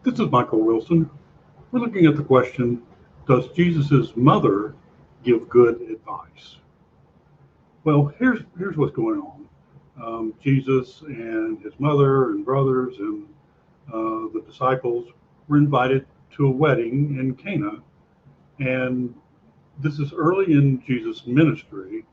This is Michael Wilson. We're looking at the question, does Jesus' mother give good advice? Well, here's what's going on. Jesus and his mother and brothers and the disciples were invited to a wedding in Cana, and this is early in Jesus' ministry.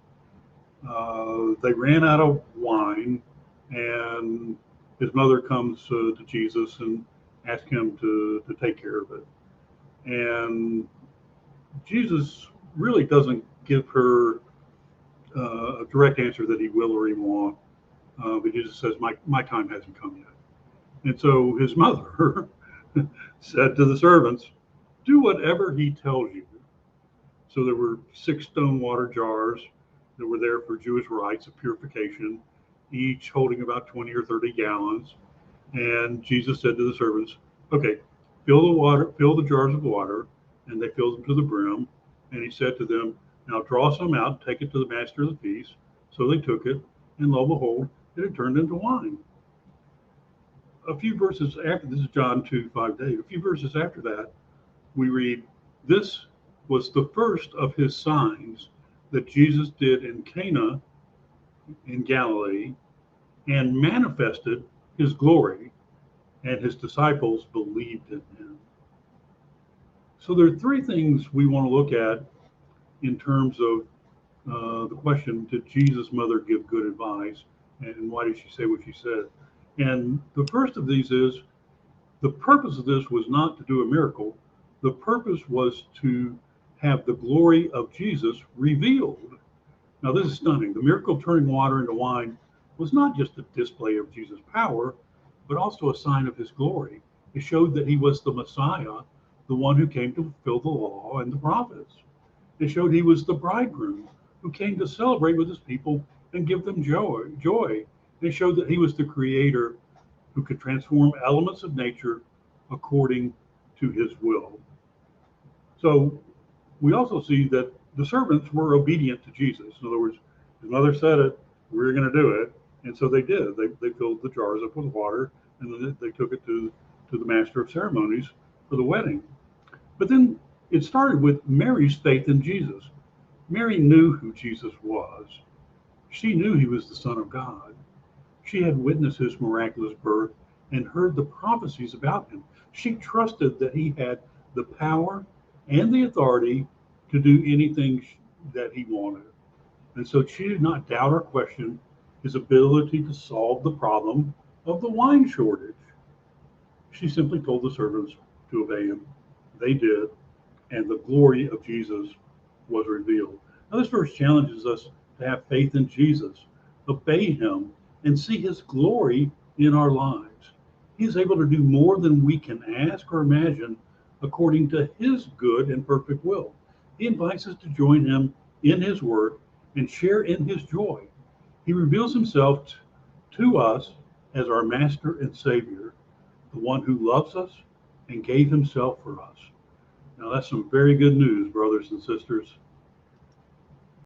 They ran out of wine, and his mother comes to Jesus and asks him to take care of it. And Jesus really doesn't give her a direct answer that he will or he won't, but Jesus says, my time hasn't come yet. And so his mother said to the servants, do whatever he tells you. So there were 6 stone water jars that were there for Jewish rites of purification, each holding about 20 or 30 gallons. And Jesus said to the servants, okay, fill the jars of water, and they filled them to the brim. And he said to them, now draw some out and take it to the master of the feast. So they took it, and lo and behold, it had turned into wine. A few verses after, this is John 2:5-8, a few verses after that, we read, this was the first of his signs that Jesus did in Cana in Galilee and manifested his glory, and his disciples believed in him. So there are 3 things we want to look at in terms of the question, did Jesus' mother give good advice, and why did she say what she said? And the first of these is, the purpose of this was not to do a miracle. The purpose was to have the glory of Jesus revealed. Now, this is stunning. The miracle of turning water into wine was not just a display of Jesus' power, but also a sign of his glory. It showed that he was the Messiah, the one who came to fulfill the law and the prophets. It showed he was the bridegroom who came to celebrate with his people and give them joy. It showed that he was the creator who could transform elements of nature according to his will. So we also see that the servants were obedient to Jesus. In other words, his mother said it, we're going to do it. And so they did. They filled the jars up with water, and then they took it to the master of ceremonies for the wedding. But then it started with Mary's faith in Jesus. Mary knew who Jesus was. She knew he was the Son of God. She had witnessed his miraculous birth and heard the prophecies about him. She trusted that he had the power and the authority to do anything that he wanted. And so she did not doubt or question his ability to solve the problem of the wine shortage. She simply told the servants to obey him. They did, and the glory of Jesus was revealed. Now, this verse challenges us to have faith in Jesus, obey him, and see his glory in our lives. He is able to do more than we can ask or imagine according to his good and perfect will. He invites us to join him in his work and share in his joy. He reveals himself to us as our master and savior, the one who loves us and gave himself for us. Now, that's some very good news, brothers and sisters.